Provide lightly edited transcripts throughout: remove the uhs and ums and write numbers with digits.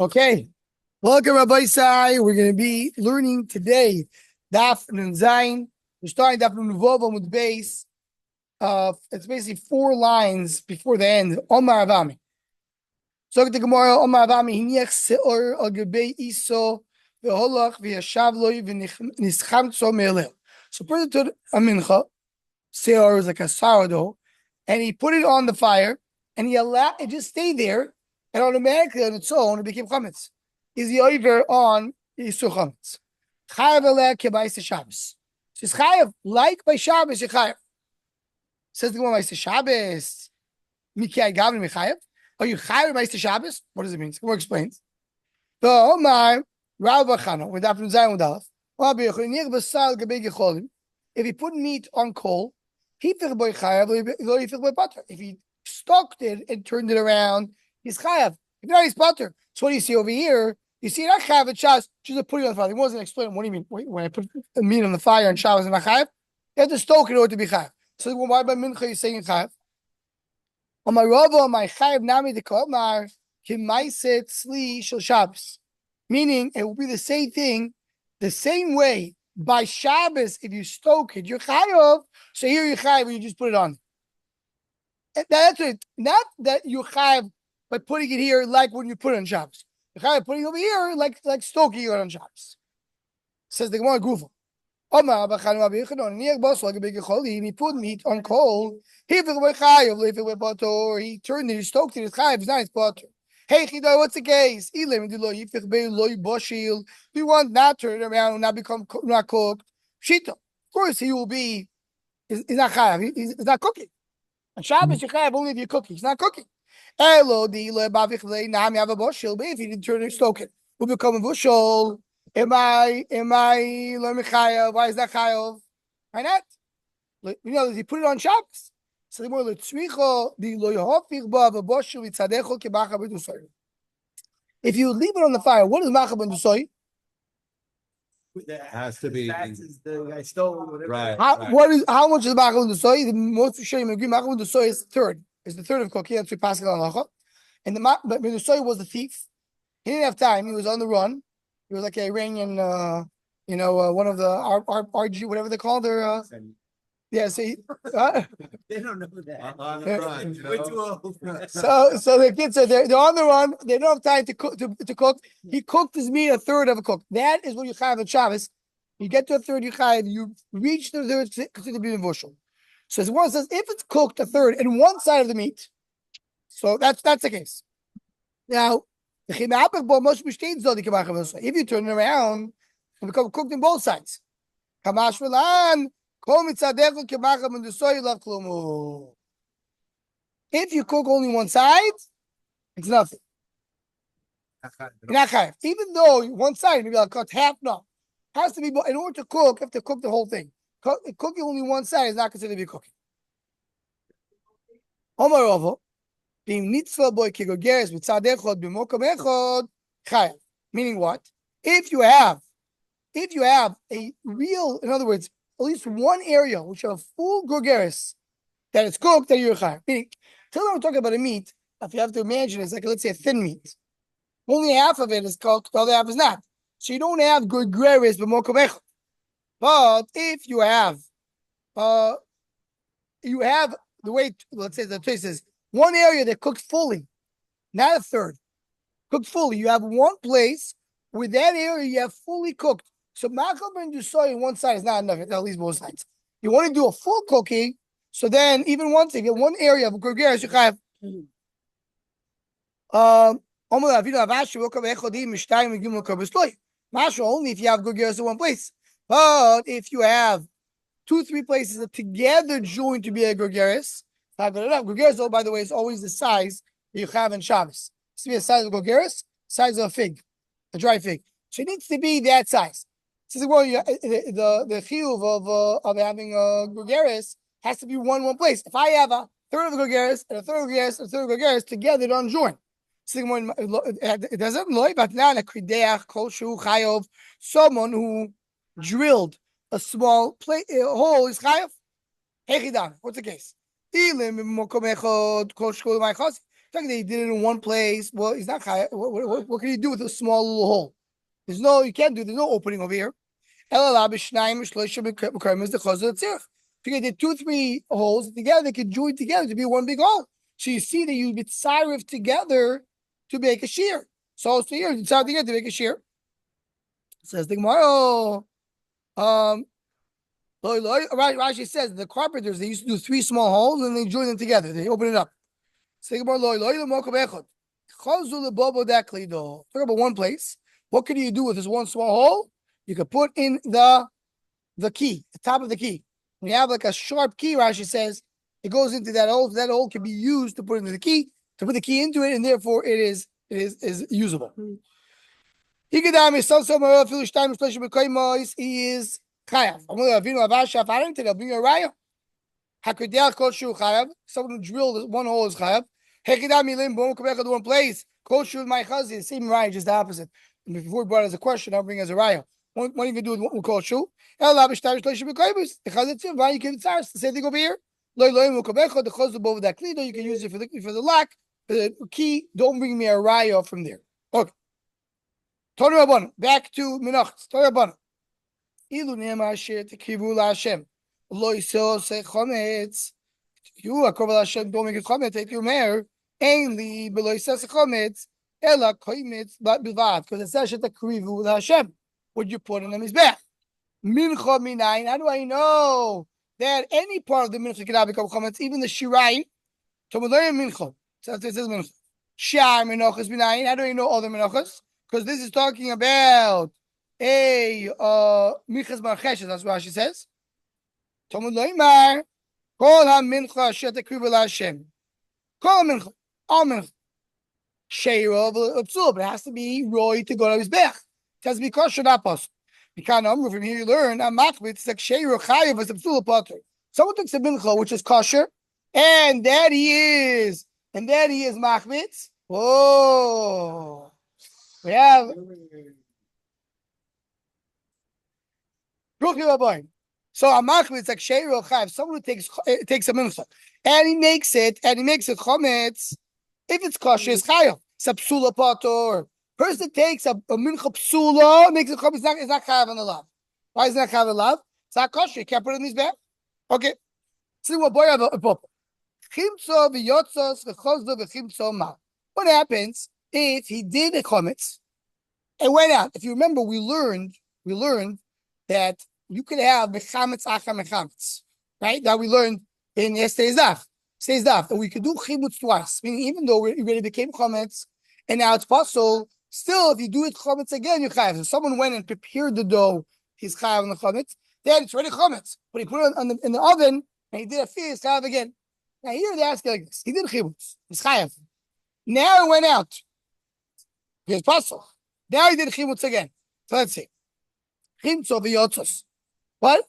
Okay, welcome Rabbi Sai. We're going to be learning today Daf Nun Zayin. We're starting Daf Nun Vov with base. It's basically 4 lines before the end. Omar Avami. So the Gemara Omar Avami Hiniach Seor Al Gabei Iso VeHolach VeYashav Loi VeNischamtso Me'elel. So put it to a mincha. Seor is like a sourdough, and he put it on the fire, and he allowed it just stayed there. And automatically on its own, it became chametz. Is the over on Yisur chametz? Chayav eleh kebayis Shabbos. So it's chayav like by Shabbos. Chayav says the Gemara by Shabbos. Mikai gavin mechayav. Are you chayav by Shabbos? What does it mean? The Gemara explains. The Omar Rav Bachano with Daf Nun Zayin with Aleph. If he put meat on coal, he boy chayav. If he stalked it and turned it around, he's chayav. If not, he's butter. So what do you see over here? You see not chayav at Shabbos, just put it on the fire. He wasn't explaining what do you mean when I put the meat on the fire and Shabbos and not chayav? You have to stoke it in order to be chayav. So why by mincha you saying chayav? On my rava, on my chayav nami de kolmar kimaiset sli shel Shabbos. Meaning it will be the same thing, the same way by Shabbos. If you stoke it, you're chayav. So here you're chayav, you just put it on. That's it. Not that you chayav by putting it here like when you put it on Shabbos. You chayav putting it over here like stoking it on Shabbos. Says the Gemara Gufa. He put meat on coal. He turned it, he stoked it, it's chayav, it's not his butter. Hey, Chido, what's the case? We want not turn it around and not become not cooked. Shita. Of course, he will be, he's not chayav, he's not cooking. On Shabbos, you chayav only if you're cooking. He's not cooking. But if he didn't turn it, stoke it, will become a bushel. Am I chayav? Why is that chayav? Why not? You know, he put it on Shabbos. So the more if you leave it on the fire, what is macha ben dusoy? That has to be. The guy stole whatever. Right. How much is macha ben dusoy? The most for sure you agree macha ben dusoy is the third. Is the third of cooking. That's what Pascal halacha. And the ben dusoy was the thief. He didn't have time. He was on the run. He was like an Iranian, one of the RG, whatever they call their. Yeah, see, They don't know that. On the front, We're too old. so the kids are they're on the run. They don't have time to cook. To cook, he cooked his meat a third of a cook. That is what you chayav on Shabbos. You get to a third, you chayav. You reach the third, consider to be bushel. So as one says, if it's cooked a third in one side of the meat, so that's the case. Now, if you turn it around, it becomes cooked in both sides. If you cook only one side, it's nothing. You're not chayav. Even though one side, maybe I'll cut half, no. Has to be, in order to cook, you have to cook the whole thing. Cooking only one side is not considered to be cooking. Omar Rava, being mitzvah boy kigogeres with tzad echod b'mokom echod chayav. Meaning what? If you have a real, in other words, at least one area which have full gogeres that it's cooked, that you're chayav. Meaning, till we're talking about a meat, if you have to imagine, it's like, let's say, a thin meat. Only half of it is cooked, the other half is not. So you don't have gogeres b'mokom echod. But if you have the way, let's say the place is one area that cooked fully, not a third, cooked fully. You have one place with that area you have fully cooked. So macha ben dusoy on one side is not enough, at least both sides. You want to do a full cooking, so then even once if you have one area of gogeres, you have Masha only if you have gogeres in one place. But if you have 2-3 places that together join to be a gogeres, not good enough. Gogeres, oh, by the way, is always the size that you have in Shabbos. It's to be a size of gogeres, size of a fig, a dry fig. So it needs to be that size. So the chiyuv of having a gogeres has to be one place. If I have a third of the gogeres and a third of gogeres and a third of gogeres together, they don't join. It doesn't loy, but now a krideach kol shu chayov, someone who drilled a small hole is chayav. Hechidan. What's the case? They did it in one place. Well, he's not chayav. What can you do with a small little hole? There's no opening over here. If you did 2-3 holes together, they could join together to be one big hole. So you see that you mitzaref together to make a shear. So here you decide together to make a shear. Says the Gemara. Rashi says the carpenters, they used to do 3 small holes and they join them together. They open it up. Talk about one place. What can you do with this one small hole? You could put in the key, the top of the key. When you have like a sharp key, Rashi says, it goes into that hole. That hole can be used to put into the key, to put the key into it, and therefore it is usable. He is chayav. They'll bring a raya. Someone who drilled one hole is chayav. One place. My chazir, the same raya, just the opposite. And before we brought it as a question, I'll bring it as a raya. What are you going to do with what we call shu? The chazir, you can the same thing over here. You can use it for the lock, the key. Don't bring me a raya from there. Okay. Back to Menachos. Ilu ne'emar asher tekrivu la'Hashem. Lo yisosei chometz. You akov la'Hashem, don't make it chometz. Take your mare. Ein li b'lo yisosei chometz. Ela koimetz bilvad. Because it says tekrivu la'Hashem. What you put in the mizbech. Mincha minayin. How do I know that any part of the mincha cannot become chometz? Even the shirayim. Tomadoyim mincha. So it says mincha. Shar menachos minayin. How do I know all the menachos? Because this is talking about a Michas Marcheshes, that's what she says. Talmud Loimar, Kol ha-mincha asher tekrivu la'Hashem. Kol ha-mincha, all mincha. Sheiro v'psul, but it has to be roy to go to his bech. It has to be kosher, not possible. Because from here you learn, it's like sheiro chayav as a psul potter. Someone takes a mincha, which is kosher, and that he is machmitz. Whoa. We have so a machmitz like sheiro chayav, someone who takes a mincha and he makes it chometz. If it's kosher, it's chayav. It's a psula pator. Person takes a mincha psula, makes it chometz. It's not chayav on the lav. Why is it not chayav on the lav? It's not kosher. You can't put it in his bag. Okay. See what boy have a pop. Chimtzo v'yotzos v'chozdo v'chimtzo ma. What happens if he did a chometz and went out? If you remember, we learned that you could have mechametz achar mechametz, right? That we learned in yesterday's daf. That we could do chimutz twice, meaning even though it already became chometz and now it's possible, still if you do it chometz again, you're chayav. So someone went and prepared the dough, he's chayav on the chometz. Then it's ready chometz, but he put it in the oven and he did a feast, chayav again. Now here they ask like this: he did chimutz, he's chayav. Now it went out. It's possible. Now he did chimutz again. So let's see. Chimtzo v'yotzos. What?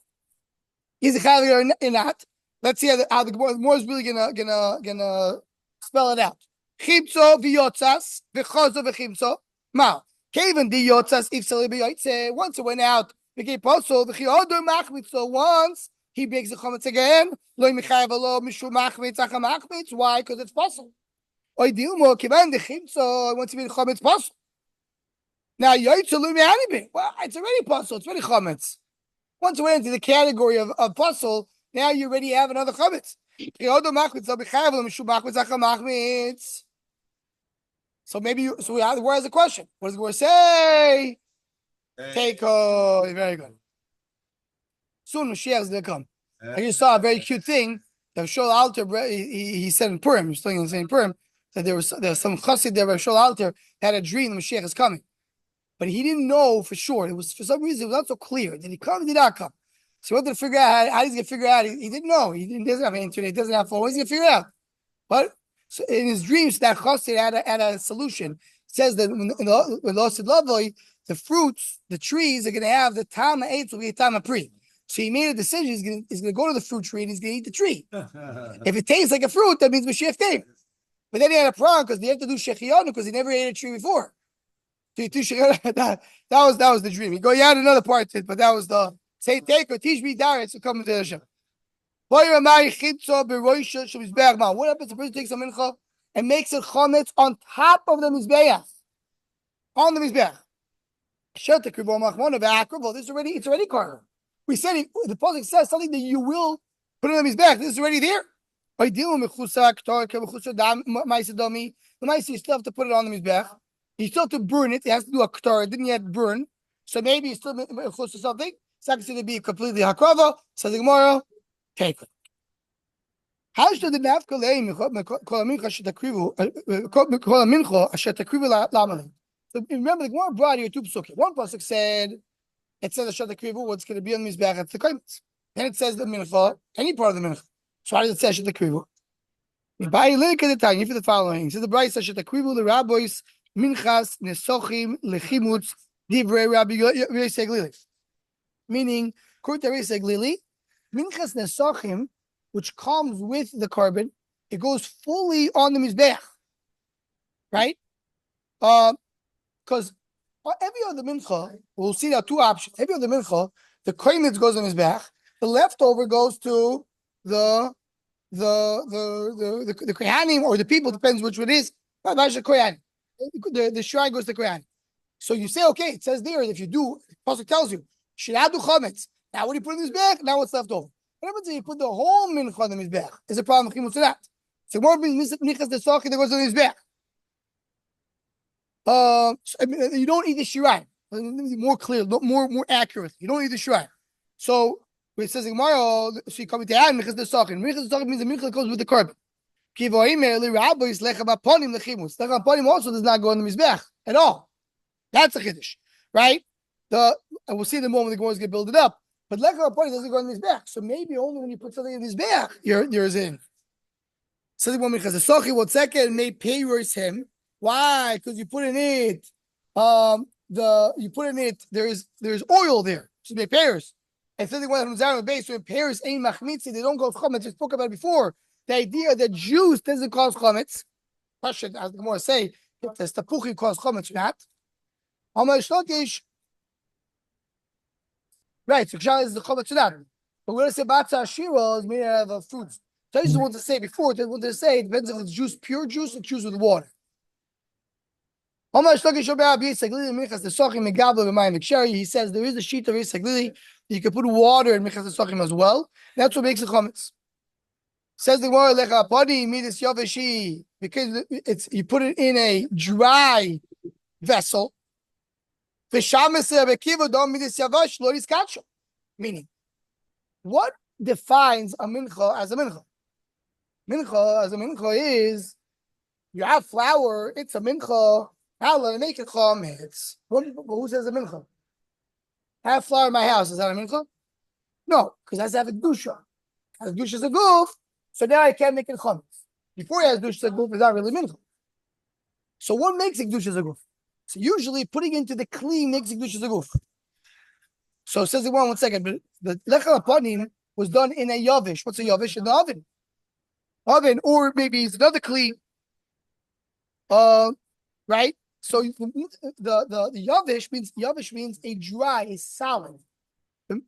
Is it chayav or not? Let's see how the Gemara is really gonna spell it out. Chimtzo v'yotzas v'chozo v'chimtzo. Ma kaven di yotzas ifsali b'yotzeh. Once it went out, became possible. V'chiyodor machmitz. So once he makes the chometz again, lo michayav lo mishu machmitz acha machmitz. Why? Because it's possible. Oy dilmo kivan the chimtzo. Once he made chometz possible. Now yotzeh lo mi'anibin. Well, it's already possible. It's already chometz. Once we went into the category of puzzle, now you already have another chametz. So maybe where is the question? What does the word say? Take very good. Soon Mashiach is going to come. I just saw a very cute thing that Shol Alter he said in Purim. He's still saying Purim that there was some chassid there. Shol Alter had a dream the Mashiach is coming. But he didn't know for sure. It was for some reason it was not so clear. Did he come? Did he not come? So he wanted to figure out how he's going to figure out. He didn't know. He doesn't have internet. He doesn't have phone. What's he going to figure out? But so in his dreams, that chassid had a solution. It says that when Losid Lavoi, the fruits, the trees are going to have the Tama Eitz will be a Tama Pri. So he made a decision. He's going to go to the fruit tree and he's going to eat the tree. If it tastes like a fruit, that means Mashiach came. But then he had a problem because they have to do Shechianu because he never ate a tree before. That was the dream. He had another part to it, but that was the say take or teach me direct to come to Hashem. What happens if a person takes a mincha and makes it chametz on top of the mizbeach. On the mizbeach. This is already, it's already carved. We said the pasuk says something that you will put it on his back. This is already there. You still have to put it on his back. You still have to burn it. He has to do a ktar. It didn't yet burn. So maybe it's still something. It's not going to be completely hakrava. Says the Gemara, take it. How should the nafkalei kol mincha shetakrivu kol mincha shetakrivu lamalei? So remember, the Gemara brought here two psukim. One pasuk said, it says shetakrivu, what's going to be on his back at the kaimitz. Then it says the mincha, any part of the mincha. So why does it say shetakrivu? By look at the time for the following. So the Bryce says shetakrivu the rabbis minchas nesochim lechimutz divrei Rabbi Yechezkel. Meaning, according to Rabbi Yechezkel, minchas nesochim, which comes with the carbon, it goes fully on the mizbeach, right? Because every other mincha, we'll see there are two options. Every other mincha, the koinitz goes on his back, the leftover goes to the kohanim or the people, depends which one it is. The shrine goes to kohanim. So you say, okay, it says there, if you do, the pasuk tells you, shiradu chametz. Now what do you put in his back? Now what's left over? What happens if you put the whole mincha on his back? Is a problem with that? So more brings nichas the socket that goes on his back. You don't eat the shirai. More clear, more accurate. You don't eat the shirai. So it says in Gemara, so you come to add nichas the socket. Nichas the socket means the mincha goes with the carbon. Lechem also does not go on the mizbech at all. That's a chiddush, right? And we'll see in the moment the Gemara is going to build it up. But lechem aponim doesn't go on the mizbech. So maybe only when you put something in the mizbech, you're in. So the woman has a sochi. What second may payers him? Why? Because you put in it, there's oil there. So they payers. And so the one from Zara base, so in payers ain't machmitzi, they don't go chametz. We spoke about it before. The idea that juice doesn't cause chametz. Question, as the Gemara say, if the tapuchi cause chametz, not. Right, so kshala is the chametz not. But we're going to say batza ashira is made out of fruits. So I just want to say before, what they say, it depends if it's juice, pure juice, or juice with water. He says there is a sheet of Yechezkel. You can put water in Minchas Nesachim as well. That's what makes it chametz. Says the Gemara lecha padi midas yaveshi, because you put it in a dry vessel. Meaning, what defines a mincha as a mincha? Mincha as a mincha is you have flour. It's a mincha. How do I make it chametz? Who says a mincha? I have flour in my house. Is that a mincha? No, because it has to have a kedusha. As kedusha is a goof, so now I can't make it chametz. Before he has kedusha a goof, it's not really mincha. So what makes a kedusha a goof? So usually putting into the clean makes a kedusha a goof. So it says the one second, but the lechem aponim was done in a yavish. What's a yavish? In the oven. Or maybe it's another clean. Right? So the yavish means a dry, a solid.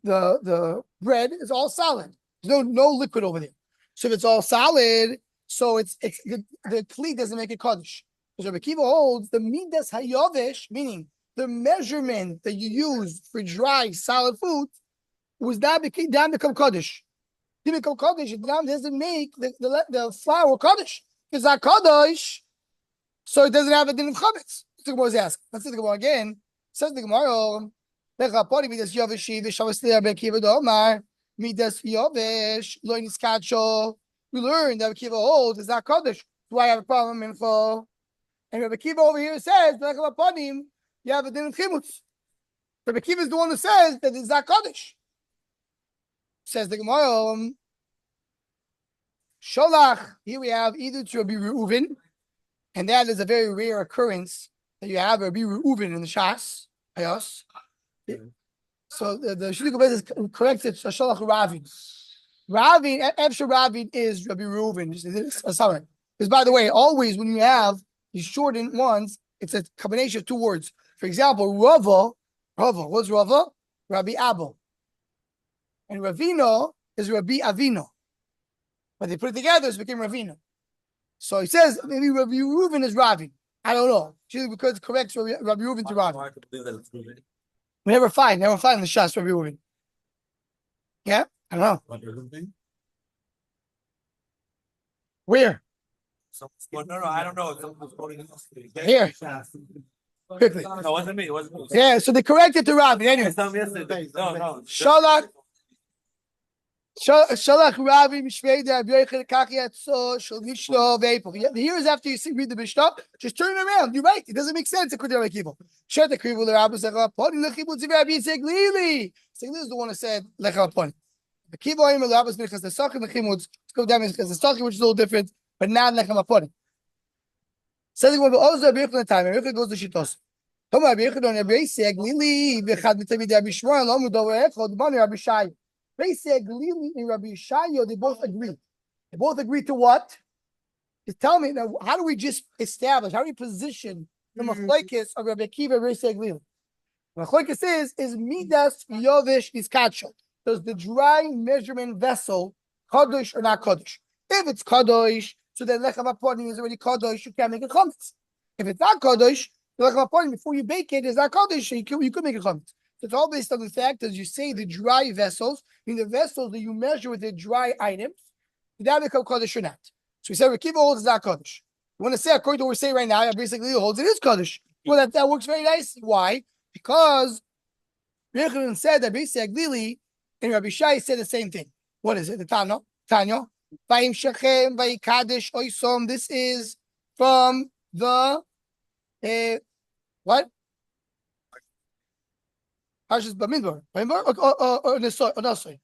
The bread is all solid. There's no liquid over there. So if it's all solid, so it's the kli doesn't make it kaddish. Because Rabbi Akiva holds the midas hayavish, meaning the measurement that you use for dry solid food, was that become kaddish. Didn't become kaddish. It doesn't make the flour kaddish. It's not kaddish. So it doesn't have a din of chametz. The Gemara is asking. Let's see the Gemara again. Says the Gemara, lecha pari midas yavishi v'shavas Rabbi Akiva d'Omar midas yavish lo niskacho. We learned that Rabbi Akiva holds is not kaddish. Do I have a problem in full? And Rabbi Akiva over here says lecha panim you have a din of chimutz. Rabbi Akiva is the one who says that it's not kaddish. Says the Gemara, sholach. Here we have either to Rabbi Reuven. And that is a very rare occurrence that you have Rabbi Reuven in the Shas. Yes. So the Shulchan Aruch corrects it. Shalach Ravin. Efshar Ravin is Rabbi Reuven. Because by the way, always when you have these shortened ones, it's a combination of two words. For example, Rava. What's Rava? Rabbi Abel. And Ravino is Rabbi Avino. But they put it together, it became Ravino. So he says maybe Rabbi Reuven is Ravi. I don't know. Actually, because it corrects Rabbi Reuven to Ravi. We never find the Shas Rabbi Reuven. Yeah, I don't know. Where? No, I don't know. Here. Quickly. No, it wasn't me. It wasn't me. Yeah, so they corrected to Ravi. Anyway. No. Shalach Ravi Mishvei Rabbi Yochanan Kaki Atzo Shel Mishlo Veipol. Here is after you read the Mishnah, just turn it around. You're right. It doesn't make sense. It could be like evil. Shet the Krivu Rabbi Zechah Poni Lechibut Ziv Rabbi Seglili. Seglili is the one who said Lecha Poni. The Kivu Oim Rabbi Zechah the Sachim Lechimut. Go down because the Sachim, which is a little different, but not Lecha Poni. Says the one also Rabbi Yochanan time. Rabbi Yochanan goes to Shitos. Tom Rabbi Yochanan Rabbi Seglili Bechad Mitamid Rabbi Shmuel Lamu Dover Echad Bani Rabbi Shai. Basically, and Rabbi Yeshaya, they both agree. They both agree to what? Just tell me now. How do we just establish? How do we position the machlokes of Rabbi Akiva and Rabbi Seglili? Machlokes is midas yovish is kacho. Does the dry measurement vessel kadosh or not kadosh? If it's kadosh, so then lechem haponim is already kadosh. You can't make it chametz. If it's not kadosh, the lechem haponim before you bake it is not kadosh. So you could make it chametz. It's all based on the fact, as you say, the dry vessels, in the vessels that you measure with the dry items, that become Kaddish or not. So we said, Rekiva holds it's not Kaddish. You want to say, according to what we're saying right now, basically holds it is Kaddish. Well, that works very nice. Why? Because Yechezkel said that basically, and Rabbi Shai said the same thing. What is it? The Tanya? Vayim Shechem, Vayim Kaddish, Oisom. This is from the, what? Hashis Bamidbar. Or Nasoy.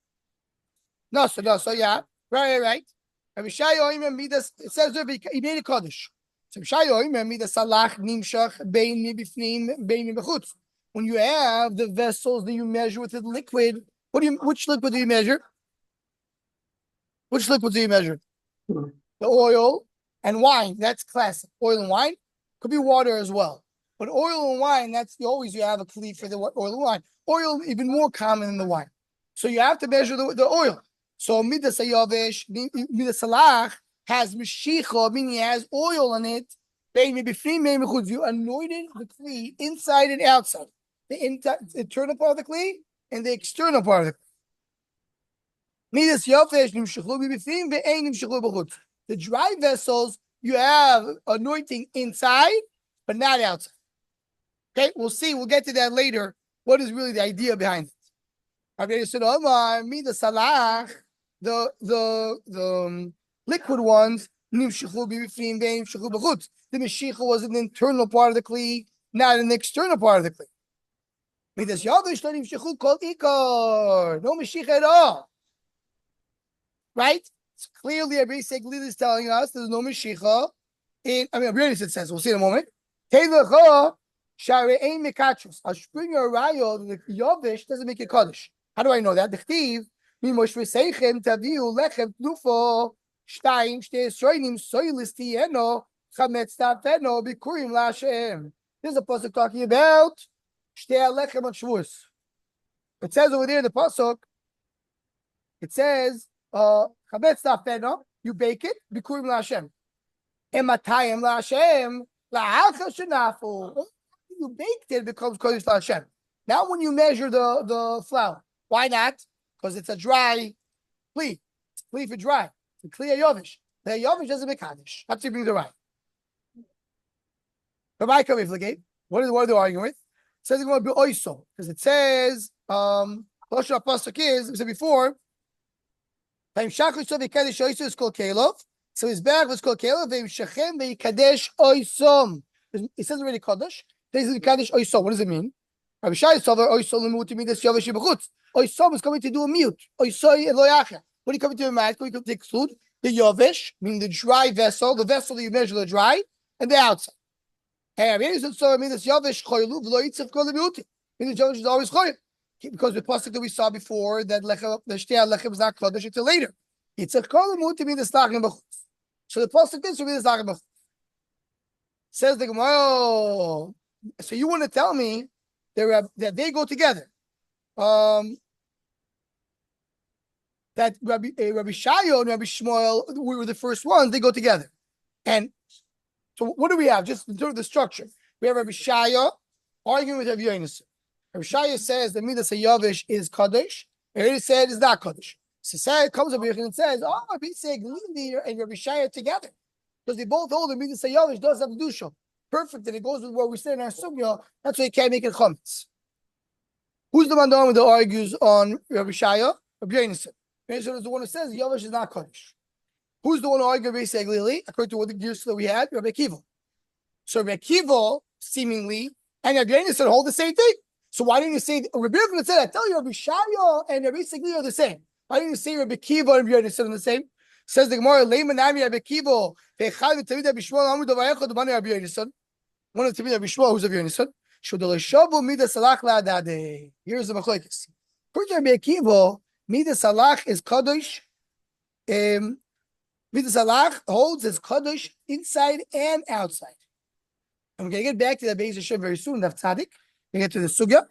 Nasoy, yeah. Right. Rabbi Shai Oim Midas, it says he made a Kaddish. So Rabbi Shai Oim Midas Salach Nimshach Bein Mi Bifnim Bein Mi Bechutz. When you have the vessels that you measure with the liquid, which liquid do you measure? Which liquid do you measure? The oil and wine. That's classic. Oil and wine. Could be water as well. But oil and wine, you have a kli for the oil and wine. Oil even more common than the wine. So you have to measure the oil. So midas hayovesh, midas salach has mishicha, meaning it has oil in it. You anointed the kli inside and outside. The internal part of the kli and the external part of the kli. Midas yovesh nimshachlu b'bifnim ve'ein nimshachlu b'chutz. The dry vessels, you have anointing inside, but not outside. Okay, we'll see. We'll get to that later. What is really the idea behind it? Rabbi said, "Omar, me the salach, the liquid ones, nimshichu b'bifnim ve'nimshichu b'chutz. The mishicha was an internal part of the kli, not an external part of the kli. Me the yavish lo nimshichu kol ikar, no mishicha at all. Right? So clearly, Rabbi Seglili is telling us there's no mishicha. We already said. We'll see in a moment. Teilecha. Shari ein mekatros. I'll bring you a rayo. The yovish doesn't make a kaddish. How do I know that? The chtiv mimosh v'seichem taviu lechem tnufo shtayim shtei esroinim soilis tieno chametz tafeno bikurim laShem. This is a pasuk talking about shtei lechem on Shavuos. It says over there in the pasuk. It says chametz tafeno. You bake it bikurim laShem. Ematayim laShem la'alcha shenafu. You baked it, becomes Kodesh LaHashem. Now, when you measure the flour, why not? Because it's a dry kli. It's kli for dry. It's a kli yovish. The yovish doesn't make Kaddish. That's to bring the right. But my coming what are they arguing with? It says it's going to be oiso because it says Lashon Pasuk is we said before. So his bag was called kelov. Ve'imshachem ve'ikadesh oisom. It says already Kaddish. What does it mean? Rabbi Shai is coming to do a mute. What are you coming to do? What are you coming to exclude? The yovish, meaning the dry vessel, the vessel that you measure the dry, and the outside. And Rabbi Shai means this yovish choylu v'lo yitzchak kol miutim. Meaning the yovish is always choyl. Because the pasuk that we saw before, that the shtei lechem is not kodesh until later. Yitzchak kol miutim means the stachim b'chutz. So the pasuk is to be the stachim b'chutz. Says the Gemara. So you want to tell me that they go together? That Rabbi Shayo and Rabbi Shmuel were the first ones. They go together. And so what do we have? Just in terms of the structure, we have Rabbi Shaya arguing with Rabbi Yonasan. Rabbi Shaya says the Midas Yavish is Kaddish. Rabbi said it's not Kaddish. So it comes up here and says, oh, Rabbi Glili and Rabbi Shaya together. Because they both hold the Midas Yavish does have Dusha. Perfect, and it goes with what we said in our Sugya. That's why you can't make it Chametz. Who's the man that argues on Rabbi Shaya? Rabbi Yonasan. Rabbi Yonasan is the one who says Yavish is not Kaddish. Who's the one who argued Rabbi Glili? According to what the gears that we had, Rabbi Akiva. So Rabbi Akiva, seemingly, and Rabbi Yonasan hold the same thing. So why didn't you say Rabbi Yonasan said, I tell you, Rabbi Shaya and Rabbi Glili are the same. Why didn't you say Rabbi Akiva and Rabbi Yonasan are the same? Says the Gemara, Leiman Ami Rabbi Akiva, Fechad v'Tavid Rabbi Shmuel Amud Avayachad D'Bani Rabbi Yonasan. One of the Tavid Rabbi Shmuel, who's Rabbi Yonasan. Shodol Shavu Midas Salach La'adadeh. Here's the machlokes. According to Rabbi Akiva, Midas Salach is Kadosh. Midas Salach holds as Kadosh inside and outside. And we're going to get back to that Beis Hashem very soon. That's Tzaddik. We get to the Sugya.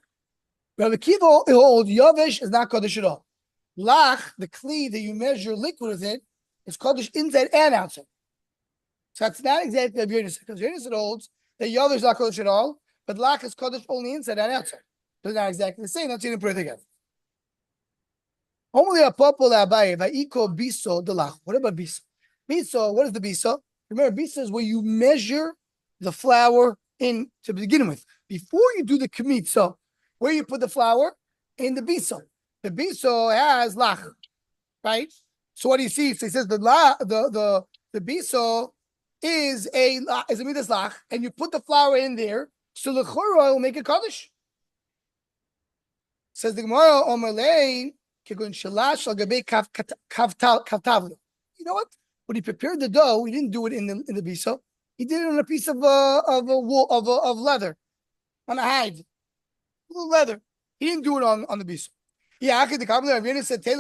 Rabbi Akiva holds Yavish is not Kadosh at all. Lach, the Kli that you measure liquid with it, is Kadosh inside and outside. So that's not exactly Rabbi Yonasan, because Yonasan holds that Yavish is not Kadosh at all, but Lach is Kadosh only inside and outside. They're not exactly the same. That's even put it together. Only a popol abaye va'iko biso de lach. What about biso? Biso, what is the biso? Remember, biso is where you measure the flour in to begin with. Before you do the kmitza, where you put the flour? In the biso. The biso has lach, right? So what do you see? So he says the biso is a midas lach, and you put the flour in there, so the chura will make it kaddish. Says the Gemara, Omerlei, kegun shalash al gabe kavtavlu. You know what? When he prepared the dough, he didn't do it in the biso. He did it on a piece of wool of leather, on a hide, a little leather. He didn't do it on the biso. Yeah, the Kabbalah said, so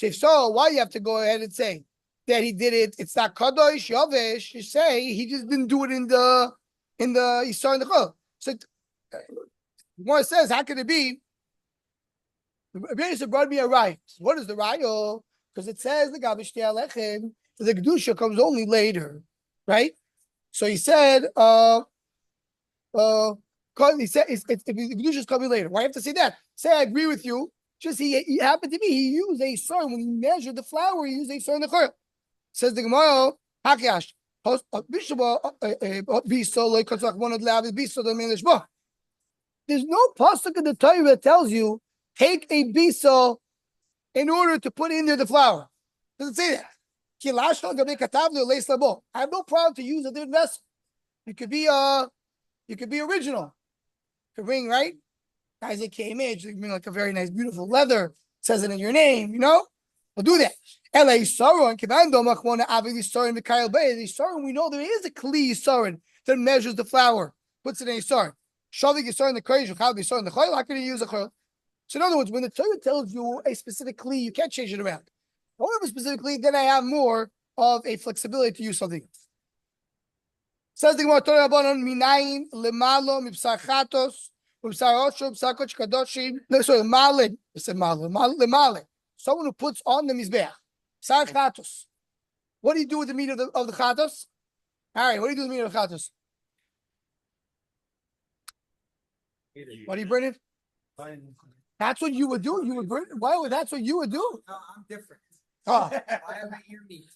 if so, why you have to go ahead and say that he did it? It's not kadosh yavish. You say he just didn't do it in the Yisar in the Chol. So Gemara says, how can it be? The brought me a right. What is the right? Oh, because it says the Gabish Lechem, the Kedusha comes only later, right? So he said, he said the Kedusha is coming later. Why have to say that? Say I agree with you. Just he happened to be, he used a Yisar when he measured the flour, he used a Yisar in the Chol. Says the Gemara, Hakash. There's no pasuk in the Torah that tells you take a biso in order to put in there the flour. Doesn't say that. I have no problem to use a different vessel. It could be original. You could bring, right? Isaac image, you bring like a very nice, beautiful leather. It says it in your name, you know? We'll do that. We know there is a kli yisaron that measures the flour, puts it in a yisaron. Shavik yisaron the kodesh, chal yisaron the chayil. How can you use a chayil? So in other words, when the Torah tells you a specific kli, you can't change it around. However, specifically, then I have more of a flexibility to use something else. Says the Gemara Torah Rabbanon minayin lemalo mipsar chatos mipsar osho mipsar kodesh kadoshim. No, sorry, malin. I said malin. Malin. Someone who puts on the mizbeach. Sar chatos. What do you do with the meat of the chatos? All right, what do you do with the meat of the chatos? What do you burn it? That's what you would do. You would burn it. Why would that's what you would do? No, I'm different. Oh. I have my ear meat.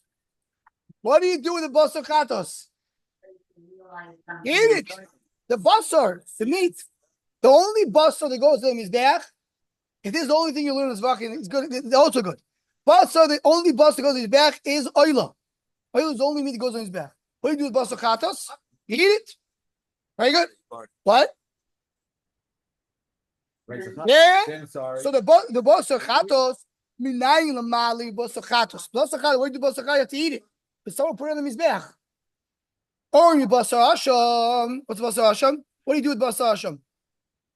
What do you do with the basar chatos? Eat it. The basar, the meat. The only basar that goes to the mizbeach. If this is the only thing you learn in Zvachim, it's good. It's also good. Basar, the only basar that goes on his back is oila. Oila is the only meat that goes on his back. What do you do with basar chatos? You eat it. Very good. What? Yeah. So the basar chatos, minayin lamali basar chatos. Basar chatos. What do you do with basar chatos? You have to eat it. But someone put it on his back. Or you basar asham. What's basar asham? What do you do with basar asham?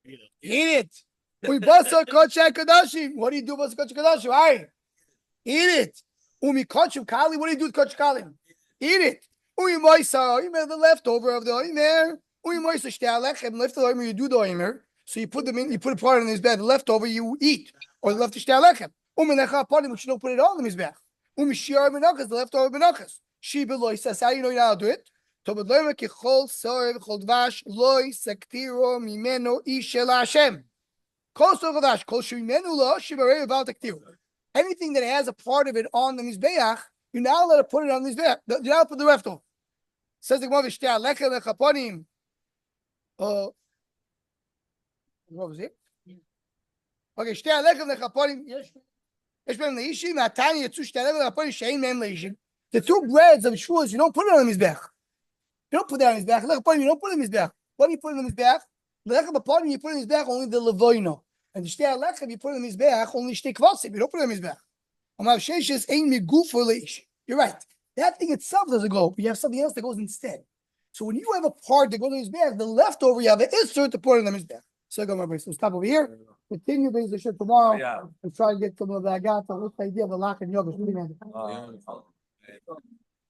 Eat it. We basar kodesh kadashim. What do you do with basar kodesh kadashim? All right. Eat it. Umi kodesh kali. What do you do with kodesh kali? Eat it. Umi moisa. You made the leftover of the oimer. Umi moisa shtei alechem. Leftover oimer. You do the oimer. So you put them in. You put a part in his bed. The leftover you eat, or the leftover shtei alechem. Umenecha upon him, which you don't put it on the mizbech. Umishiyar menachos, the leftover menachos. She beloy says, how do you know you're not allowed to do it? Tobadloima kichol sorev chol dvash loy sektiro mimeno ishel Hashem. Kol sorev dvash kol shemimenu lo shibarei v'al tektiro. Anything that has a part of it on the mizbeach, you're not allowed to put it on the mizbeach. You're not allowed to put the leftover. Says the Gemara, "V'shtei alechem lechaponim." What was it? Okay, shtei alechem lechaponim. Yesh behem leishim. Atani yetzu shtei alechem lechaponim she'ein mehem leishim. The two breads of shvuos, you don't put it on the mizbeach. You don't put that on the mizbeach. Lechaponim, you don't put it on the mizbeach. What do you put in the mizbeach? Lechaponim, you put in the mizbeach only the levoino, and the shtei alechem you put in the mizbeach only shtei kvasim. You don't put it on the mizbeach. Amav sheishes ein miguf for leish. You're right. That thing itself doesn't go, but you have something else that goes instead. So when you have a part that goes in his bag, the leftover you have it is to put in his bag. So I go, my brace. So stop over here. Continue things the shit tomorrow. Yeah. And try to get some of that. I got the idea of the lock and yoga. Uh,